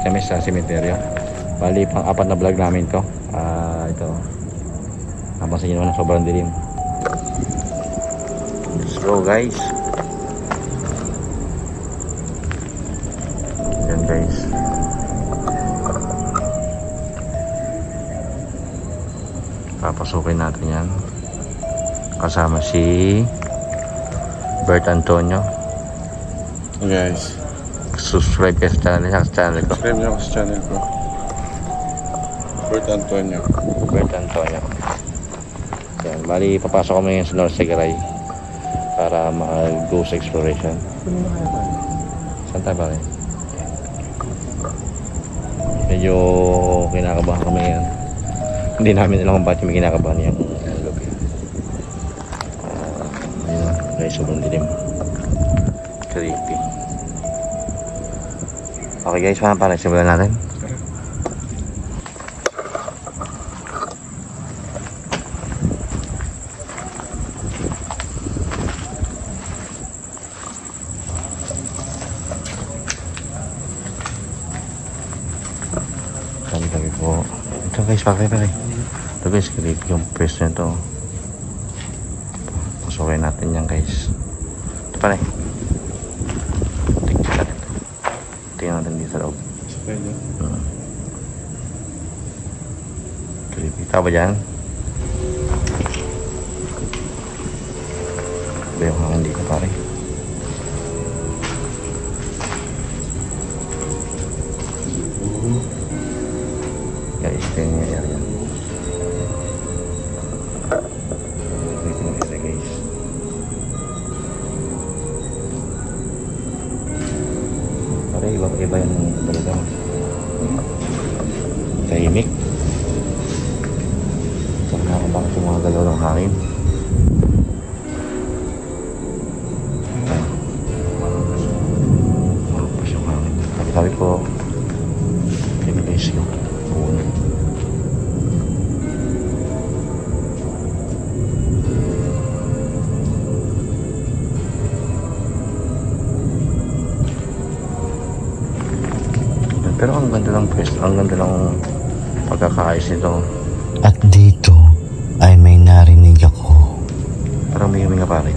malapit kami sa sementeryo. Bali pang apat na vlog namin to. Ito napansin nyo naman sobrang dilim. Let's go guys. Yan guys, papasukin natin yan kasama si Bert Antonio. Guys, Subscribe kayo sa channel ko. subscribe nyo ako sa channel ko, Bert Antonio. Bert Antonio. Yan, bali papasok kami ngayon sa North Sagaray para mag-go sa exploration. Saan tayo pare? Medyo kinakabahan kami ngayon. Hindi namin alam kung bakit may kinakabahan yung gabi. Ayun guys, sobrang dilim. Creepy. Okay guys, para simulan natin. Sabi po, ito guys, pare. Ito guys, creepy yung pwesto nito. Pasukin natin yan guys. Ito pare. Tingnan natin dito sa loob. Creepy. Tama ba dyan? Ito yung hangin dito pare. Guys, ito yung nangyayari yan. Ito yung nangyayari guys. Pare, iba yung talaga. Tahimik. Saan nakakabangit yung mga galaw ng hangin. Malakas yung hangin. Tabi-tabi po. Ito guys yung puno. Pero ang ganda ng pwesto, ang ganda ng pagkakaayos nito. At dito ay may narinig ako. Parang may huminga pare.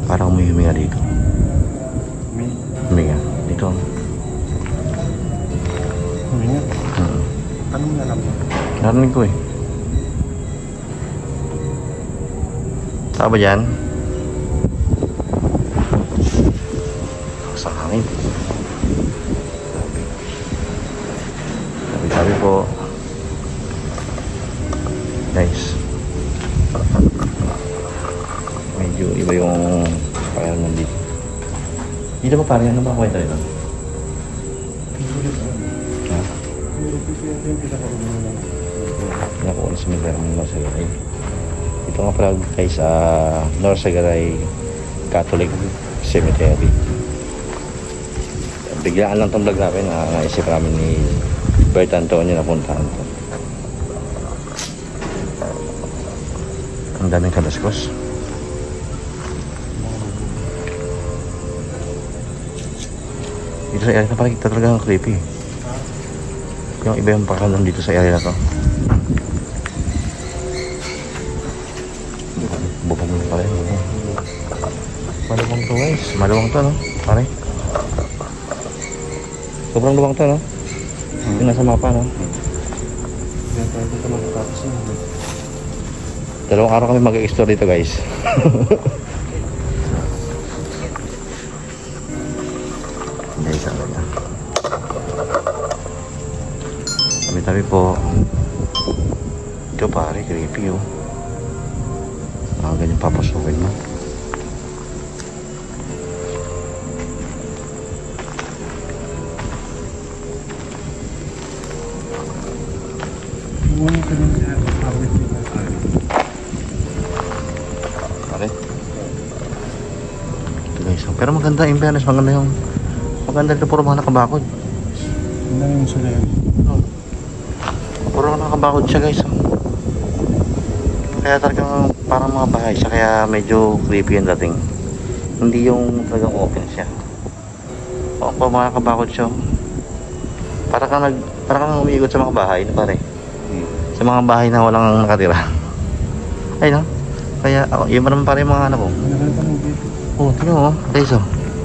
Parang may huminga dito. Huminga. Dito. Huminga? Anong nalaman? Narinig ko eh. Tama ba dyan? Sa hangin. Sabi po guys, medyo iba yung pakiramdam dito. Dito ba pare? Ano ba kwento nito? Ha? Nakuha sa Miguel ng North Sagaray. Ito nga pala guys, North Sagaray Catholic Cemetery. Biglaan lang itong vlog namin. Naisip namin ni Bert Antonio na puntahan to. Ang daming kadaskos. Dito sa area na parang talagang creepy. Yung iba yung pakalan dito sa area na to. Bubong mo pala yun. Maluwang to guys. Maluwang to no? Pare. Sobrang luwang to no? Yung nasa mapa no? Dalawang araw kami mag-explore dito guys. Guys, ano na. Tabi-tabi po. Ito pare, creepy oh. Mga ganyan papasukin mo. Pare. Ito guys, pero maganda in fairness, maganda ito, puro mga nakabakod. Ano yung sila yun? Puro nakabakod siya guys. Kaya talagang parang mga bahay siya, kaya medyo creepy yung dating. Hindi yung talagang open siya. O, puro mga nakabakod siya. Para kang umiikot sa mga bahay, no, pare. Hmm. Sa mga bahay na walang nakatira. Ay, no? Kaya, yun pa naman pare yung mga anak ko. Malaki pa ng gate. Oh, tingnan mo, guys, oh.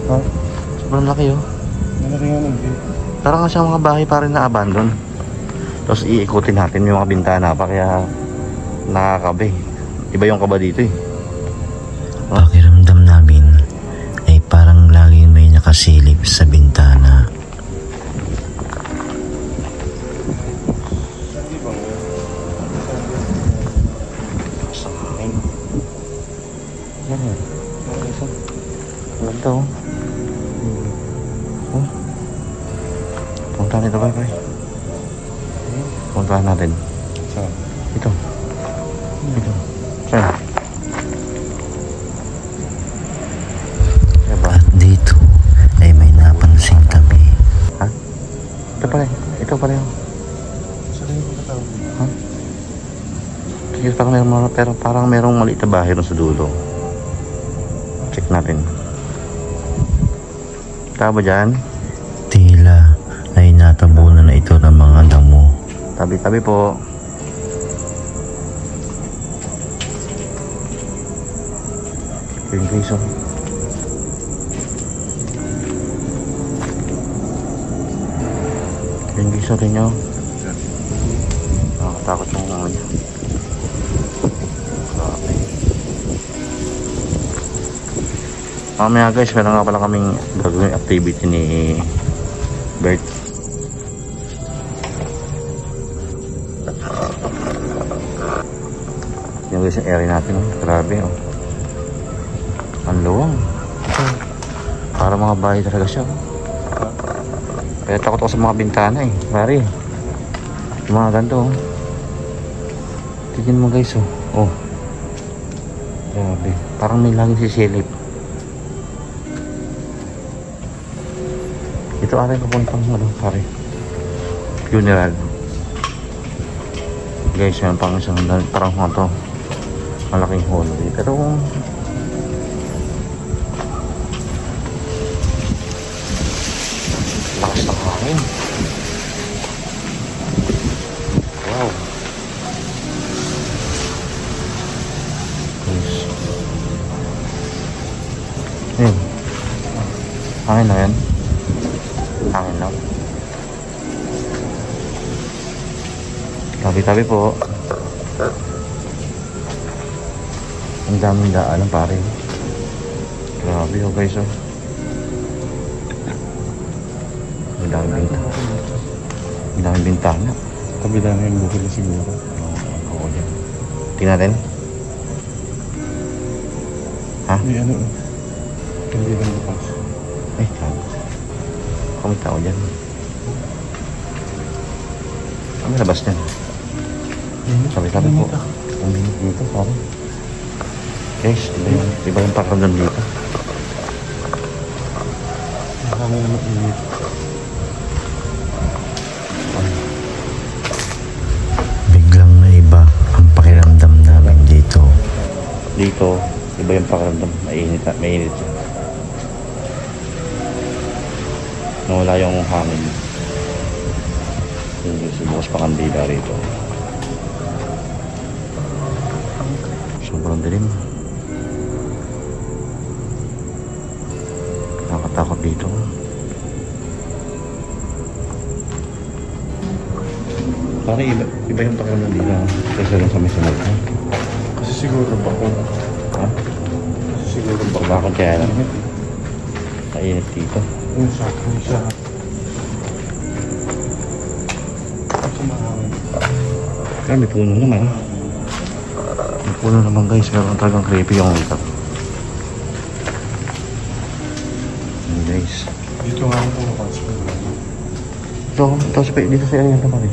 Ha? Sobrang laki, oh. Malaki nga ng gate. Parang nga siyang mga bahay pa rin na abandon. Tapos iikutin natin yung mga bintana pa, kaya nakakabe. Iba yung kaba dito, eh. Pakiramdam namin ay parang lagi may nakasilip sa bintana. Hindi ba nga? Sa akin. Yan, eh. Okay, so. Ganda, oh. Oh. Puntahan nito, bye. Puntahan natin. Saan? Ito. Ito. Saan? Diba? At dito ay may napansing tabi. Ha? Ito pala. Ito pala yung. Saan yung pagkatawag? Ha? Sige, parang merong maliit na bahay rin sa dulo. Check natin. Tama ba dyan? Tila ay natabunan na ito ng mga damo. Tabi-tabi po. Yun guys, oh. Yun guys, oh, rin nyo. Nakakatakot yung mga niya. Grabe. Mamaya guys, meron nga pala kaming gagawin activity ni Bert. Yung guys, yung area natin, oh. Grabe, oh. Ang luwang. Ito. Para mga bahay talaga siya, oh. Kaya takot ako sa mga bintana, eh. Pare. Yung mga ganito, oh. Tignan mo guys, oh. Oh. Grabe. Parang may laging sisilip. Ito ate papuntang ano, pare. Funeral. Guys, yan pang isang parang to. Malaking holiday. Pero lakas ng hangin. Wow. Guys. Ayun. Hangin na yan. Hangin lang. Tabi-tabi po. Ang daming daan pare. Grabe, oh guys, oh. Ang daming bintana. Kabila na yung bukid na siguro. Oo, yan. Tingnan natin. Ha? May ano, hindi lang bukas. Ay, tama. Kung may tao dyan. Ano labas niyan? Sabi-sabi po. Uminit dito, parang. Guys, iba yung pakiramdam dito. Nakakami na mainit. Biglang naiba ang pakiramdam namin dito. Dito, iba yung pakiramdam. Mainit siya. Nawala yung hangin. Yung bukas pa kandila rito. Sobrang dilim. Nakakatakot dito. Parang iba yung pakiramdam dito. Kaysa lang sa may sunod. Kasi siguro bako. Ha? Kasi siguro bako. Bakit kaya lang? Mainit dito. Yung sa kasi mahangin. Kaya may puno naman. May puno naman guys. Pero talagang creepy yung ito. Ayan guys. Dito nga ako pumakas. Dito sa area ito pare.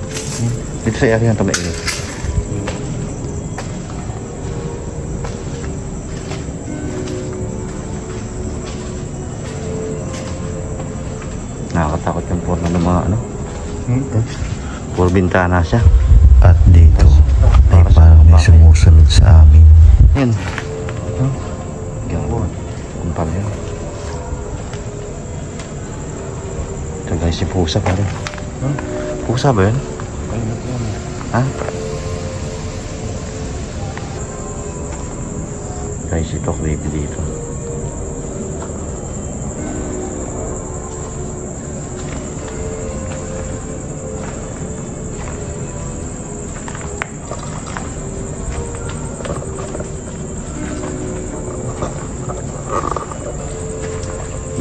Dito sa area ito mainit. Nakakatakot yung forma ng mga ano. Puro bintana siya. At dito ay parang may sumusunod sa amin. Yan. Gawon. Kung pala yan. Ito guys, si pusa pare. Huh? Pusa ba yun? Ay, natin. Ha? Guys, ito creepy dito.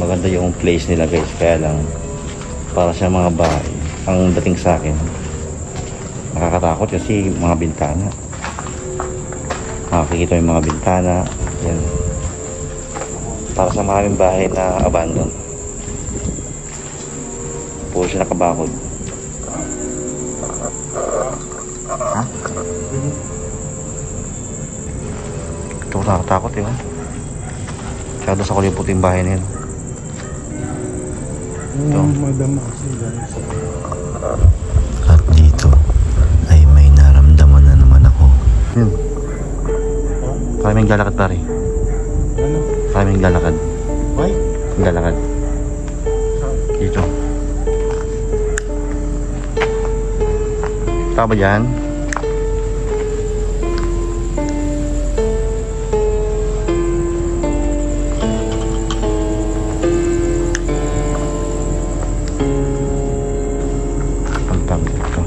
Maganda yung place nila guys, kaya lang para sa mga bahay ang dating sa akin nakakatakot kasi mga bintana, makikita yung mga bintana yan, para sa maraming bahay na abandon, puro siya nakabakod. Ha? Ito nakakatakot yun, masyado sa kulipot yung bahay na yun. Ito. Madama kasi guys. At dito ay may naramdaman na naman ako. Maraming lalakad pare. Ano? Maraming lalakad. Why? Lalakad. Dito. Tama ba dyan? Ang tawag dito.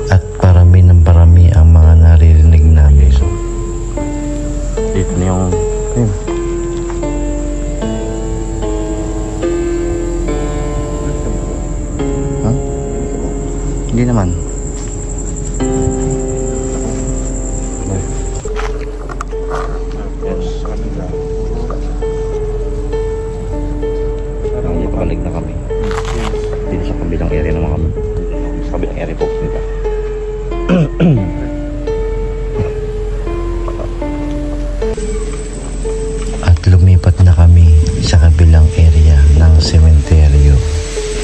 At parami ng parami ang mga naririnig namin. So, dito na yung ayun. Ha? Hindi naman. Yes, sa kanila. Hindi pakalig na kami. Dito sa kabilang area naman kami. Sa kabilang area po nila. At lumipat na kami sa kabilang area ng sementeryo.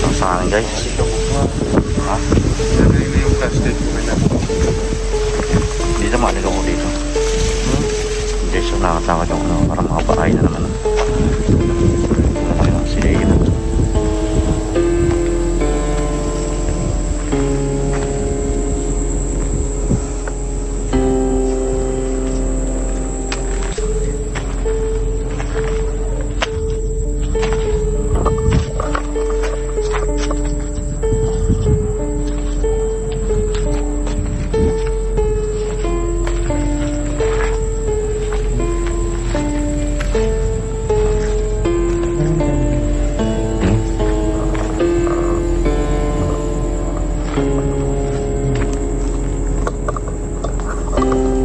Ang sa akin guys. Ha? Hindi yung plastic. Hindi na maalig ako dito. Hindi siya nakatakot yung ano. Parang mga bahay na naman. Ayun, sila yun.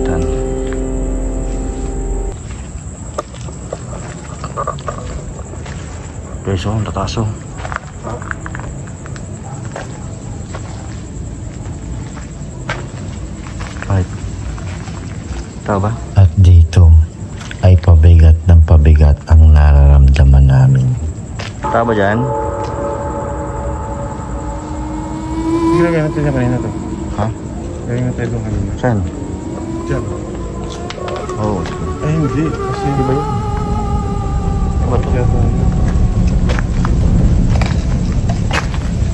Dan. Guys, oh, ang tataas oh. Right. Tao ba? At dito ay pabigat ng pabigat ang nararamdaman namin. Tao ba dyan? Gilagay natin niya kanina to. Ha? Gilagay natin doon kanina. Saan? Diyan. Oh, Ay, hindi. Kasi hindi ba yun? Iba to. Kaya to.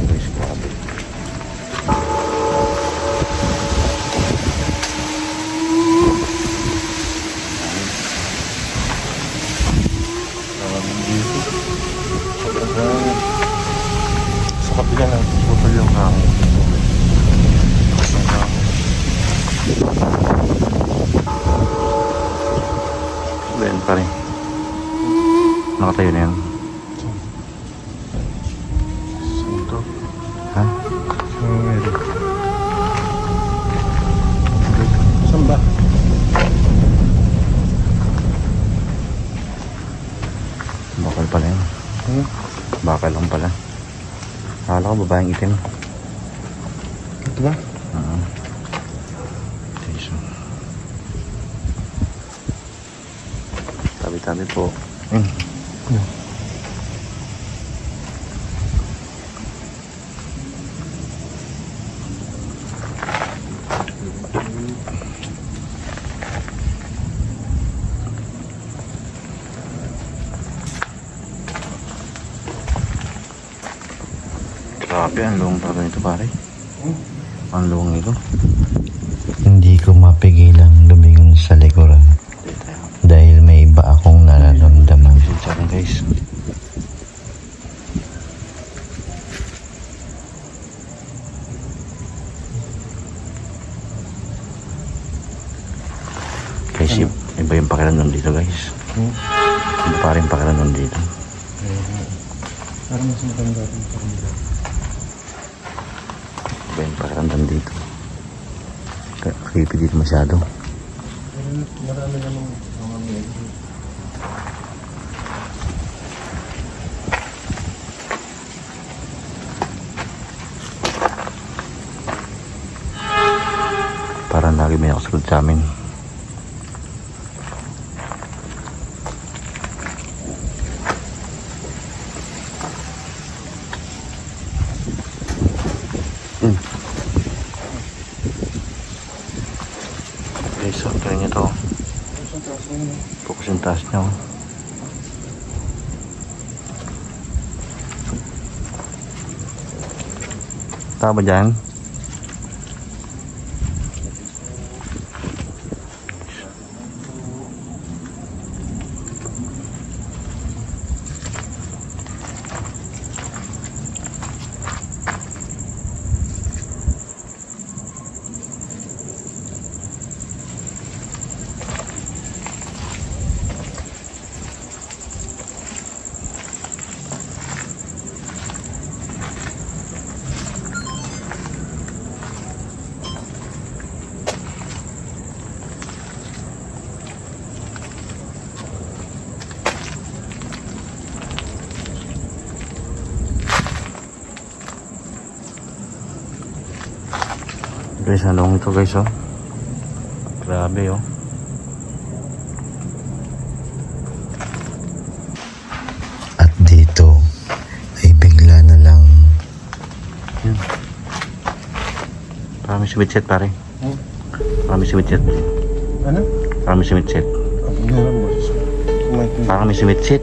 guys, grabe. Sa kapila na, butol yung hangin. Ben pa rin. Nakatayo na yan. Saan to? Ha? Meron. Saan ba? Bakal pala yan. Bakal lang pala. Akala ko babaeng itim. Ito ba? Okay, so. Tabi-tabi po. Grabe, ang luwang talaga nito pare. Ang luwang nito. Hindi ko mapigilang lumingon sa likuran Dito tayo. dahil may iba akong nararamdaman. Pasensya lang guys. Guys, iba yung pakiramdam dito guys. Iba pa rin pakiramdam dito. Parang mas maganda rin sa kanila. Iba yung pakiramdam dito. Creepy dito masyado. Marami namang mga medyo. Parang lagi may nakasunod sa amin. Okay, so try nyo to. Focus yung taas nyo. Tama ba dyan? Guys, anong ito guys oh. Grabe oh. At dito ay bigla na lang Yan. Parang may sumitset pare. Parang may sumitset. Ano? Parang may sumitset. Meron mo. Kumain. Parang may sumitset.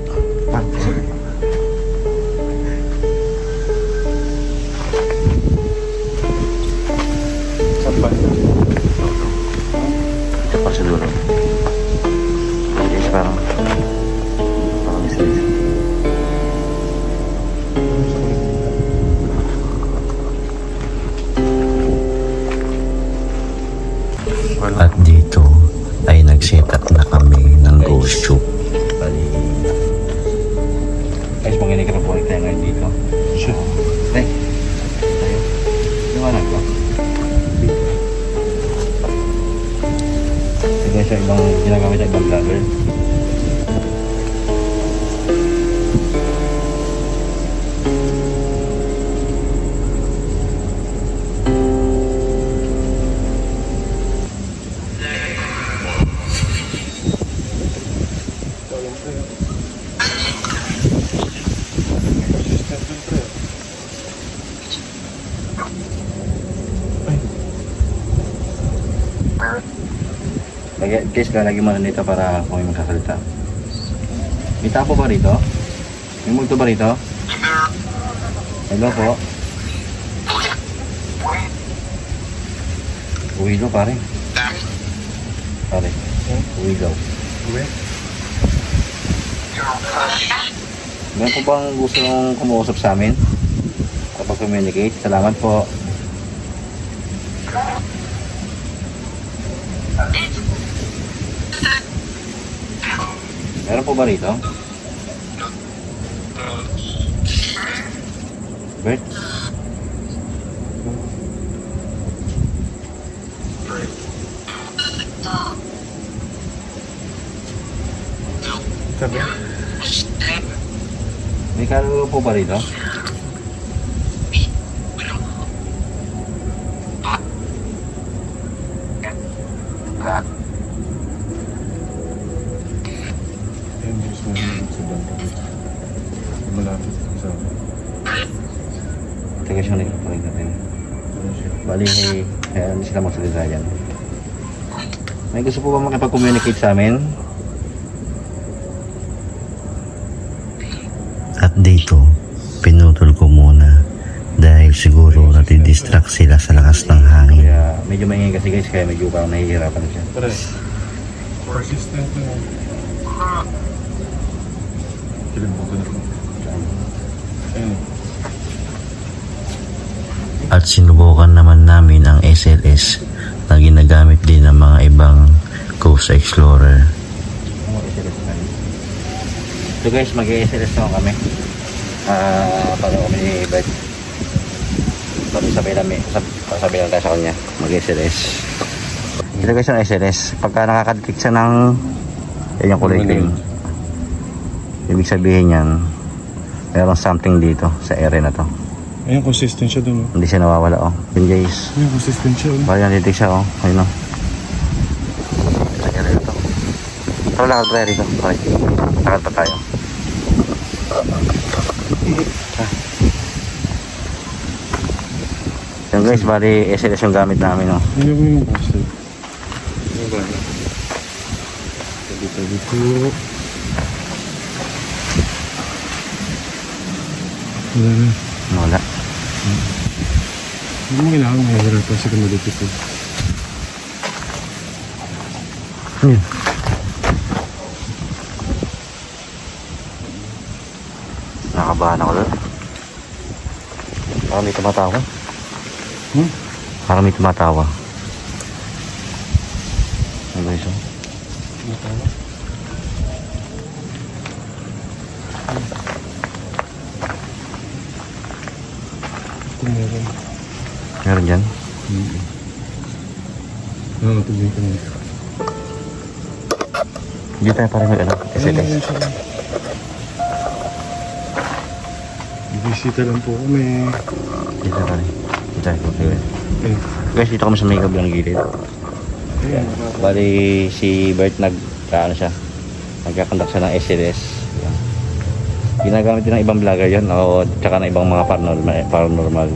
Saan ba? Ito pa sa dulo. Guys, parang may sumitset. at dito ay nag-set up na kami ng ghost tube. Guys, manginig ka na po tayo ngayon dito. Sure. Tay, tayo. Liwanag ba? Ito guys, yung ibang ginagamit sa ibang vlogger. Guys, lalagyan mo na dito para kung may magkasalita. May tapo ba rito? May multo ba rito? Hello po. Uwilo pare. Pare. Uwilo. Meron po bang gusto nung kumuusap sa amin? Kapag communicate? Salamat po. Meron po ba rito? Bert? Sabi? May kaluluwa po ba rito? Ayun, Diyos mo naman sa banda. Malapit sa akin. Teka siya nagpapalit natin. Ano siya? Bali, hindi sila magsalita yan. May gusto po ba makipag-communicate sa amin? At dito, pinutol ko muna dahil nadidistract sila sa lakas ng hangin. Kaya medyo maingay kasi guys, kaya medyo parang nahihirapan siya. Pre, persistent na. Kilimutan ako. Ayun. At sinubukan naman namin ang SLS na ginagamit din ng mga ibang Coast Explorer. So guys, mag-SLS naman kami. Paano kami ni Bert. Sabay lang tayo sa kanya. Mag-SLS. Ito guys yung SLS. Pagka nakakadetect siya ng yan yung kulay green. Ibig sabihin yan, mayroong something dito sa area na to. Ayun, consistent siya dun. Hindi siya nawawala oh. Yun guys. Ayun, consistent siya. Baka yan detect siya oh. Ayun oh. Sa area na to. Pero lakad tayo rito. Okay. Lakad pa tayo. Yung guys, bali SLS yung gamit namin oh. Hindi mo yung poster. Ano ba na? Tabi po. Wala na. Wala. Hindi mo kailangan mahihirapan sa kamalipit po. Hmm. Nakabahan ako doon. Parang may tumatawa. Parang may tumatawa. Ano ba ito? Matawa? Meron. Meron dyan? Nakakatubig ka na. Hindi tayo parang may ano. SLS. Bisita lang po kami. Dito tayo. Dito tayo. Ayun. Guys, dito kami sa may kabilang gilid. Ayun. Bali si Bert ano siya, nagkakandak siya ng SLS. Yan. Ginagamit din ng ibang vlogger yun o tsaka ng ibang mga paranormal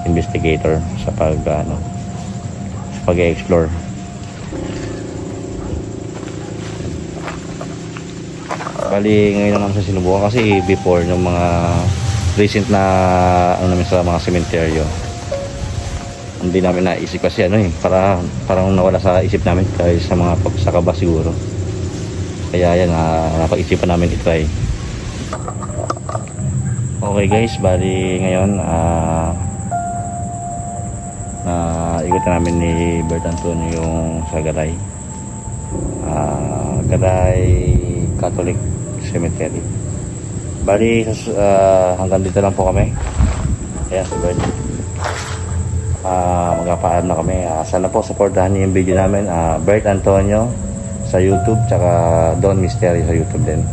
investigator sa pag-explore. Bali ngayon naman sa sinubukan kasi before ng mga recent na ano namin sa mga sementeryo, hindi namin naisip kasi parang nawala sa isip namin dahil sa mga pagsaka ba siguro. Kaya yan, napag-isipan namin i-try. Okay guys, bali ngayon ikutin namin ni Bert Antonio yung sa Garay. Garay Catholic Cemetery. Bali hanggang dito lang po kami. Ayan si Bert. Magpapaalam na kami. Sana po supportahan niyo yung video namin, Bert Antonio sa YouTube tsaka Don Mystery sa YouTube din.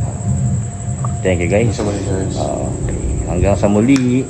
Thank you guys. Sa mga guys. Okay. Hanggang sa muli.